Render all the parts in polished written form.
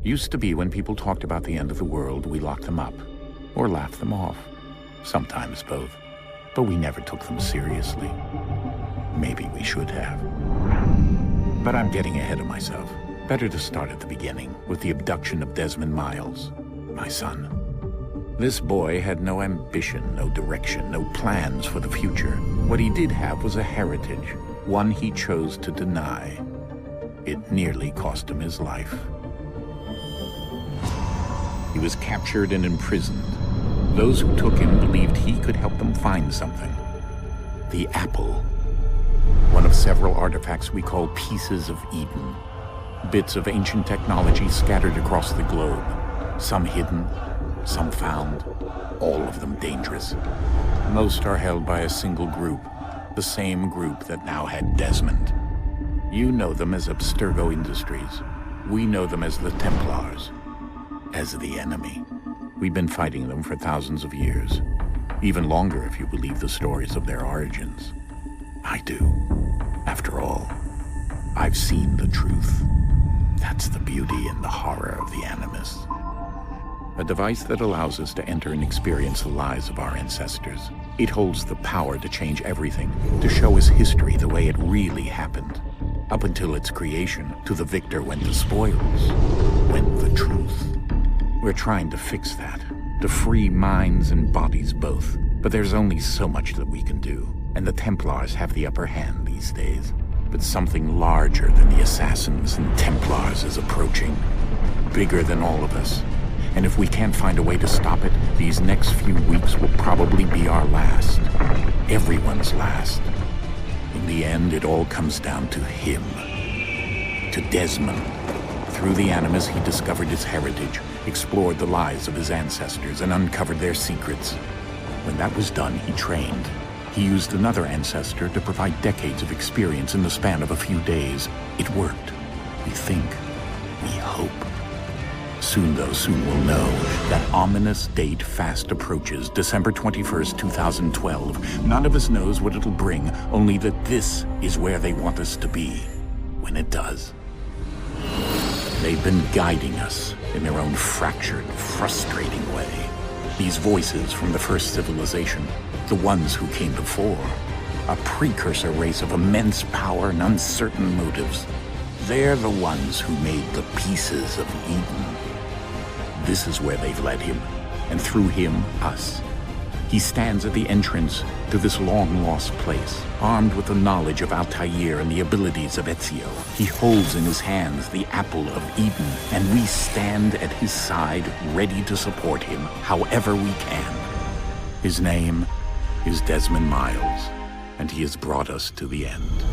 Used to be when people talked about the end of the world, we locked them up, or laughed them off. Sometimes both. But we never took them seriously. Maybe we should have. But I'm getting ahead of myself. Better to start at the beginning, with the abduction of Desmond Miles, my son. This boy had no ambition, no direction, no plans for the future. What he did have was a heritage, one he chose to deny. It nearly cost him his life. He was captured and imprisoned. Those who took him believed he could help them find something. The apple. One of several artifacts we call pieces of Eden. Bits of ancient technology scattered across the globe. Some hidden, some found, all of them dangerous. Most are held by a single group, the same group that now had Desmond. You know them as Abstergo Industries. We know them as the Templars, as the enemy. We've been fighting them for thousands of years, even longer if you believe the stories of their origins. I do. After all, I've seen the truth. That's the beauty and the horror of the Animus. A device that allows us to enter and experience the lives of our ancestors. It holds the power to change everything, to show us history the way it really happened. Up until its creation, to the victor went the spoils, went the truth. We're trying to fix that, to free minds and bodies both. But there's only so much that we can do, and the Templars have the upper hand these days. But something larger than the Assassins and Templars is approaching, bigger than all of us. And if we can't find a way to stop it, these next few weeks will probably be our last. Everyone's last. In the end, it all comes down to him. To Desmond. Through the Animus, he discovered his heritage, explored the lives of his ancestors, and uncovered their secrets. When that was done, he trained. He used another ancestor to provide decades of experience in the span of a few days. It worked. We think. We hope. Soon we'll know. That ominous date fast approaches, December 21st, 2012. None of us knows what it'll bring, only that this is where they want us to be, when it does. They've been guiding us in their own fractured, frustrating way. These voices from the first civilization, the ones who came before, a precursor race of immense power and uncertain motives. They're the ones who made the pieces of Eden. This is where they've led him, and through him, us. He stands at the entrance to this long-lost place, armed with the knowledge of Altair and the abilities of Ezio. He holds in his hands the apple of Eden, and we stand at his side, ready to support him however we can. His name is Desmond Miles, and he has brought us to the end.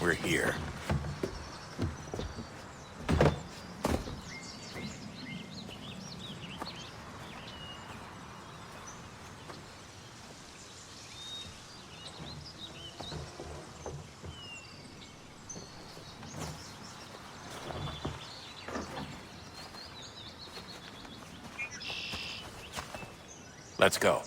We're here. Let's go.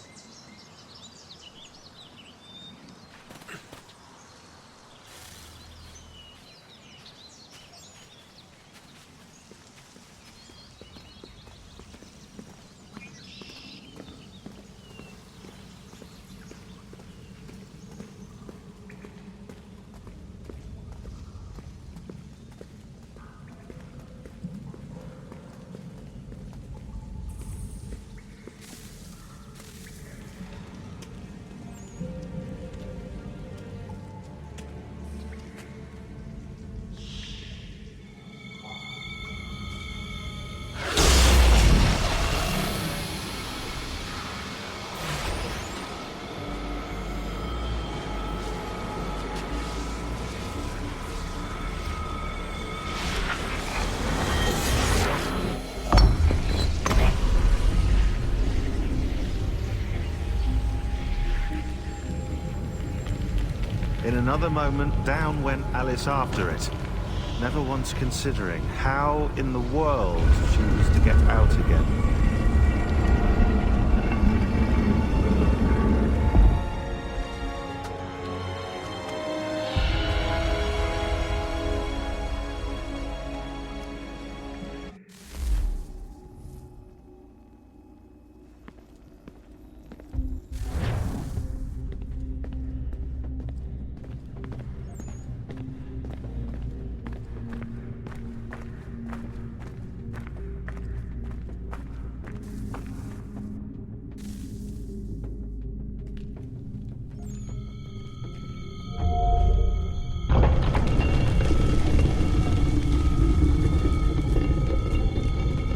another moment, down went Alice after it, never once considering how in the world she was to get out again.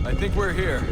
I think we're here.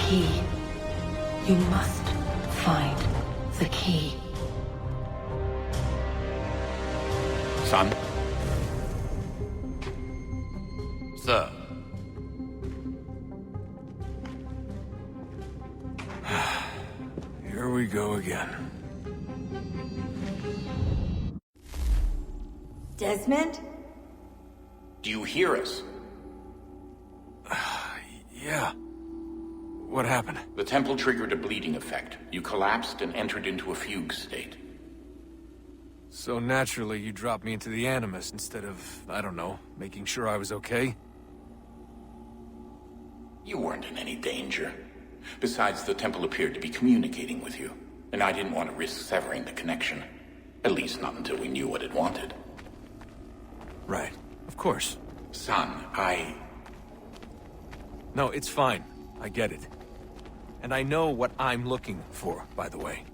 Key. You must find the key. Son? Sir. Here we go again. Desmond? Do you hear us? Yeah. What happened? The temple triggered a bleeding effect. You collapsed and entered into a fugue state. So naturally, you dropped me into the Animus instead of, I don't know, making sure I was okay? You weren't in any danger. Besides, the temple appeared to be communicating with you, and I didn't want to risk severing the connection. At least not until we knew what it wanted. Right. Of course. Son, No, it's fine. I get it. And I know what I'm looking for, by the way.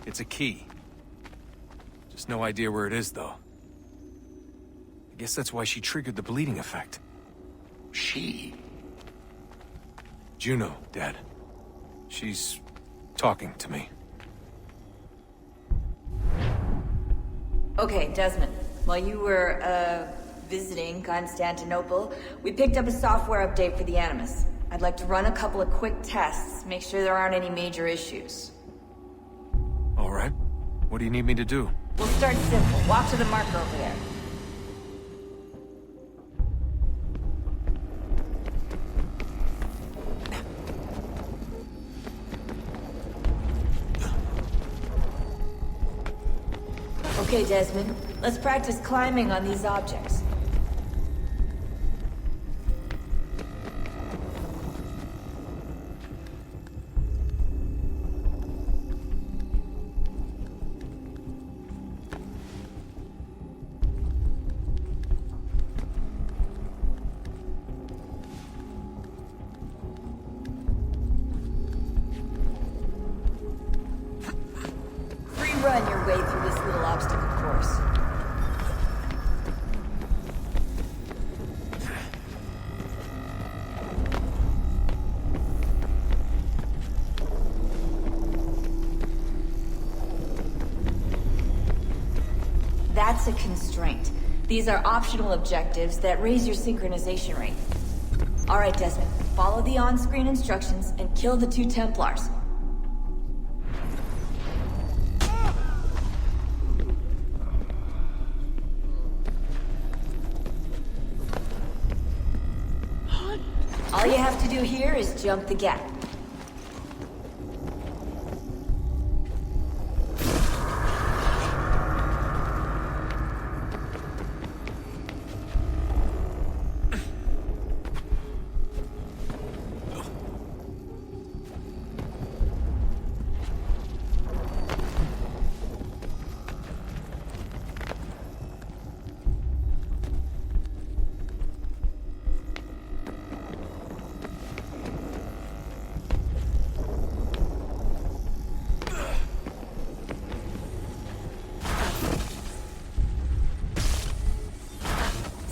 It's a key. Just no idea where it is, though. I guess that's why she triggered the bleeding effect. She? Juno, Dad. She's talking to me. Okay, Desmond. While you were, visiting Constantinople, we picked up a software update for the Animus. I'd like to run a couple of quick tests, make sure there aren't any major issues. All right. What do you need me to do? We'll start simple. Walk to the marker over there. Okay, Desmond. Let's practice climbing on these objects. Run your way through this little obstacle course. That's a constraint. These are optional objectives that raise your synchronization rate. Alright, Desmond. Follow the on-screen instructions and kill the 2 Templars. All you have to do here is jump the gap.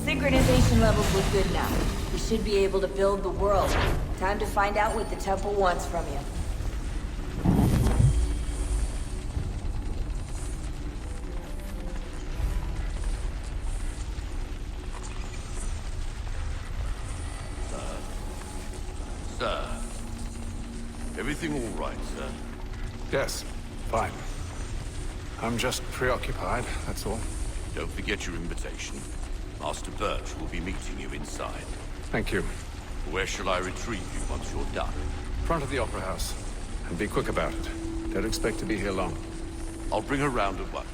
Synchronization levels look good now. We should be able to build the world. Time to find out what the temple wants from you. Sir. Everything all right, sir? Yes, fine. I'm just preoccupied, that's all. Don't forget your invitation. Master Birch will be meeting you inside. Thank you. Where shall I retrieve you once you're done? Front of the Opera House. And be quick about it. Don't expect to be here long. I'll bring her round at once.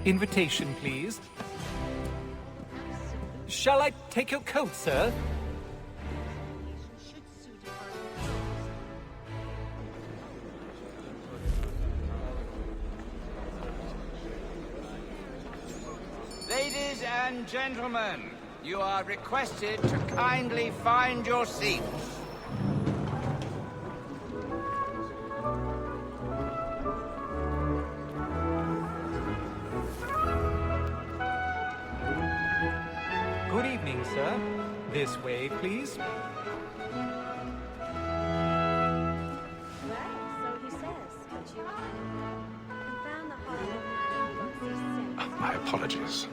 Invitation, please. Shall I take your coat, sir? Ladies and gentlemen, you are requested to kindly find your seats. Good evening, sir. This way, please. Right, so he says, but you found the heart of My apologies.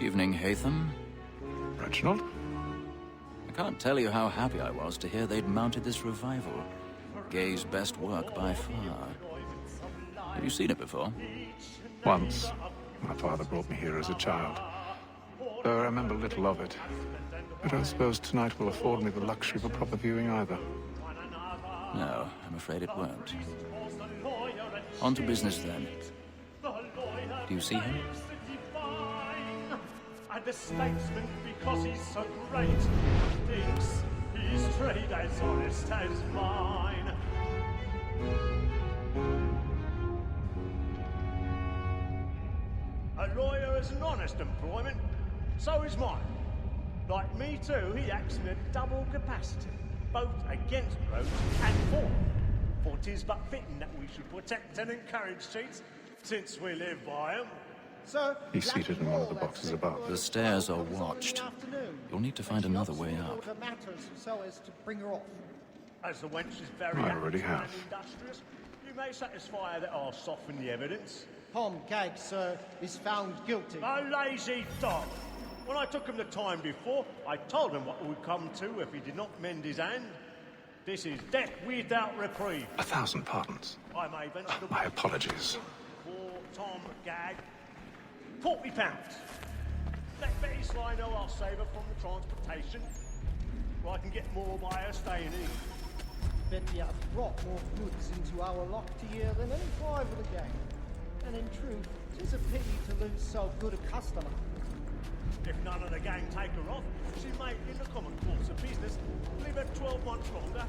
Evening, Hatham. Reginald? I can't tell you how happy I was to hear they'd mounted this revival. Gay's best work by far. Have you seen it before? Once. My father brought me here as a child. Though I remember little of it. I don't suppose tonight will afford me the luxury of a proper viewing either. No, I'm afraid it won't. On to business then. Do you see him? And the statesman, because he's so great, thinks his trade as honest as mine. A lawyer is an honest employment, so is mine. Like me too, he acts in a double capacity, both against roads and for. For 'tis but fitting that we should protect and encourage cheats, since we live by 'em. He's seated in one of the boxes above. The stairs are watched. You'll need to find another way up. As the wench is very I already active and have. industrious, you may satisfy her that I'll soften the evidence. Tom Gag, sir, is found guilty. A lazy dog! When I took him the time before, I told him what would come to if he did not mend his hand. This is death without reprieve. 1,000 pardons. I may venture to My apologies. for Tom Gag. £40. Let Betty Sly know I'll save her from the transportation, or I can get more by her staying in. Betty hath brought more goods into our locked year than any drive of the gang. And in truth, 'tis a pity to lose so good a customer. If none of the gang take her off, she may, in the common course of business, leave her 12 months longer.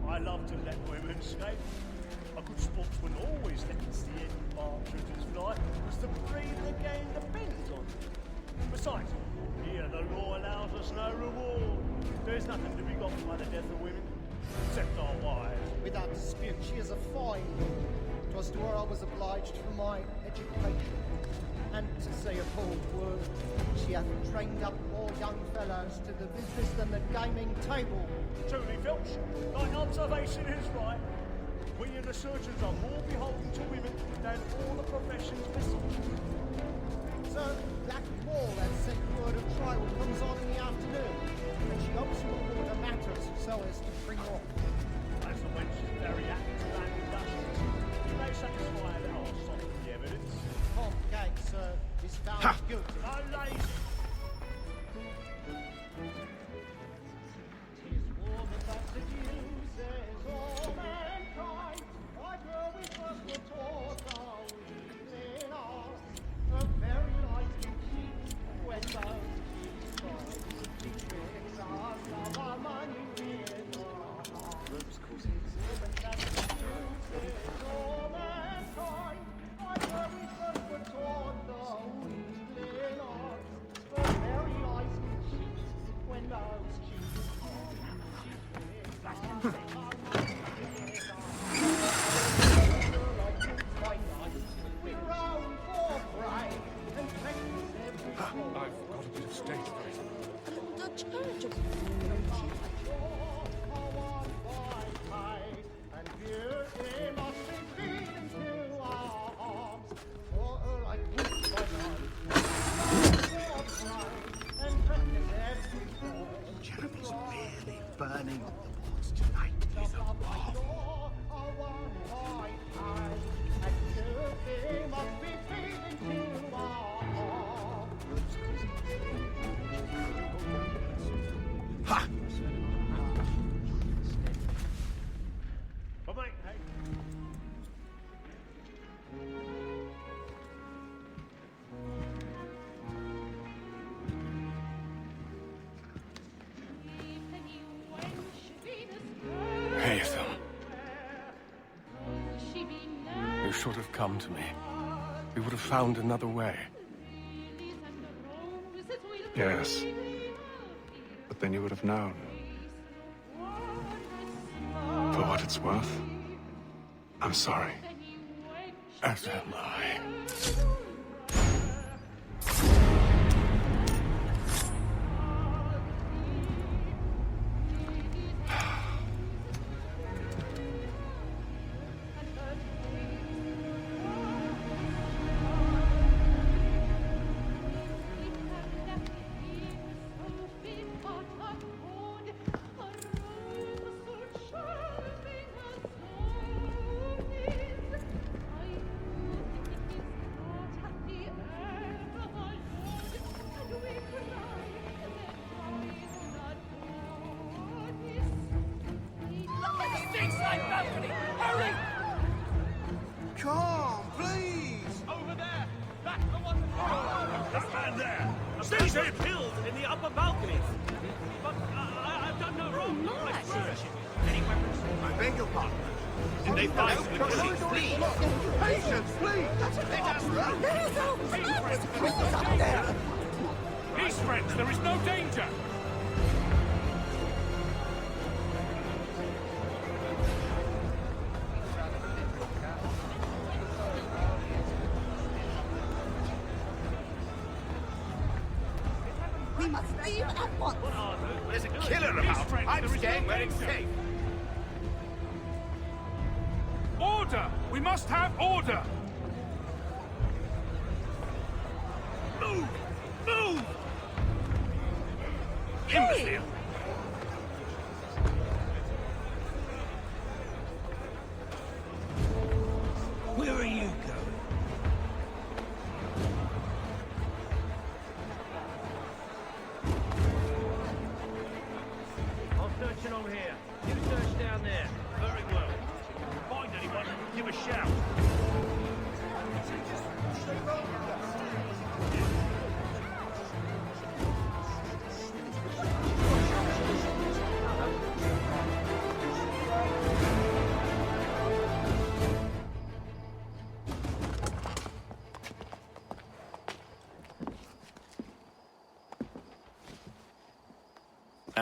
I love to let women escape. A good sportsman always lets the end partridges fly, because the breed of the game depends on it. Besides, here the law allows us no reward. There's nothing to be got by the death of women, except our wives. Without dispute, she is a fine woman. 'Twas to her I was obliged for my education. And to say a bold word, she hath trained up more young fellows to the business than the gaming table. Truly, Filch, thy observation is right. We and the surgeons are more beholden to women than all the professions besides. Sir, Black Wall has sent word of trial comes on in the afternoon, and she hopes you will order matters so as to bring off. As the wench is very active and industrious, you may satisfy that I'll soften the evidence. Tom Gate, sir, is found guilty. No lazy. Tis warm that seduces all mankind. Why were we first were taught our weakling are? The very light you keep when those cheeks fall. Betwixt us of our money with our hearts. Tis warm that seduces all mankind. Why were we first were taught the weakling are? The very light you keep when those cheeks fall. Betwixt us of our money with our I've got a bit of stage fright. The church of and here they must be feeding to our arms. For her I put and practice every form. Jeremy's really burning up the boards tonight. He's a marvel. And here they must be feeding to our arms. Ha! But mate, hey. Hey, Ethel. You should have come to me. We would have found another way. Yes. But then you would have known. For what it's worth, I'm sorry. As am I. Come, please! Over there! That's the one! That man there! Stays killed in the upper balconies! But I've done no wrong. Any weapons? I beg your pardon. Did they find the police? Please! Patience, please! Let us run! Peace, friends, there is no danger! We must leave at once. There's a killer about. I'm scared we're safe. Order! We must have order! Move! Move! Imbecile! Where are you going? I'm searching on here. You search down there. Very well. Find anyone, give a shout.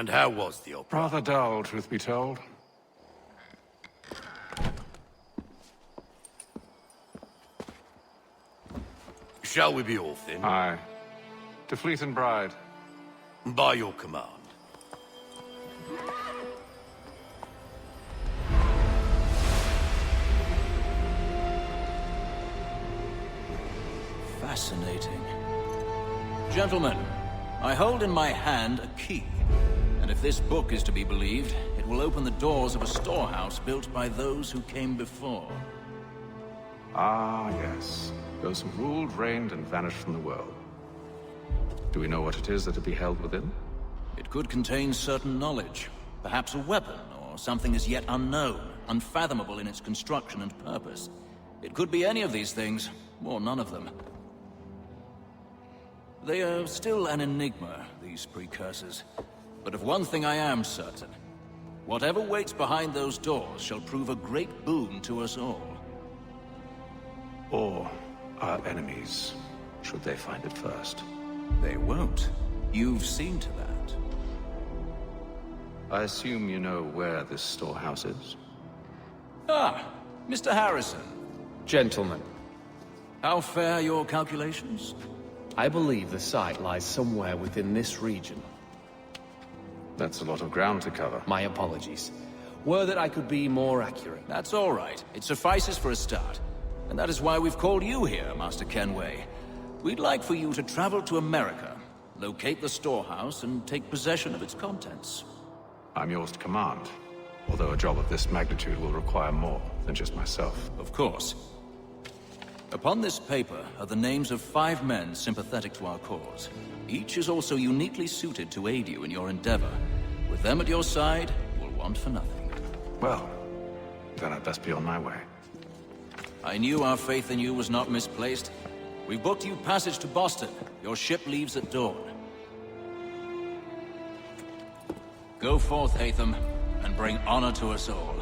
And how was the opera? Rather dull, truth be told. Shall we be off then? Aye. To Fleet and Bride. By your command. Fascinating. Gentlemen, I hold in my hand a key. And if this book is to be believed, it will open the doors of a storehouse built by those who came before. Ah, yes. Those who ruled, reigned, and vanished from the world. Do we know what it is that to be held within? It could contain certain knowledge. Perhaps a weapon, or something as yet unknown, unfathomable in its construction and purpose. It could be any of these things, or none of them. They are still an enigma, these precursors. But of one thing I am certain. Whatever waits behind those doors shall prove a great boon to us all. Or our enemies, should they find it first. They won't. You've seen to that. I assume you know where this storehouse is? Ah, Mr. Harrison. Gentlemen, How fare your calculations? I believe the site lies somewhere within this region. That's a lot of ground to cover. My apologies. Were that I could be more accurate. That's all right. It suffices for a start. And that is why we've called you here, Master Kenway. We'd like for you to travel to America, locate the storehouse, and take possession of its contents. I'm yours to command. Although a job of this magnitude will require more than just myself. Of course. Upon this paper are the names of 5 men sympathetic to our cause. Each is also uniquely suited to aid you in your endeavor. With them at your side, you'll want for nothing. Well, then I'd best be on my way. I knew our faith in you was not misplaced. We've booked you passage to Boston. Your ship leaves at dawn. Go forth, Hatham, and bring honor to us all.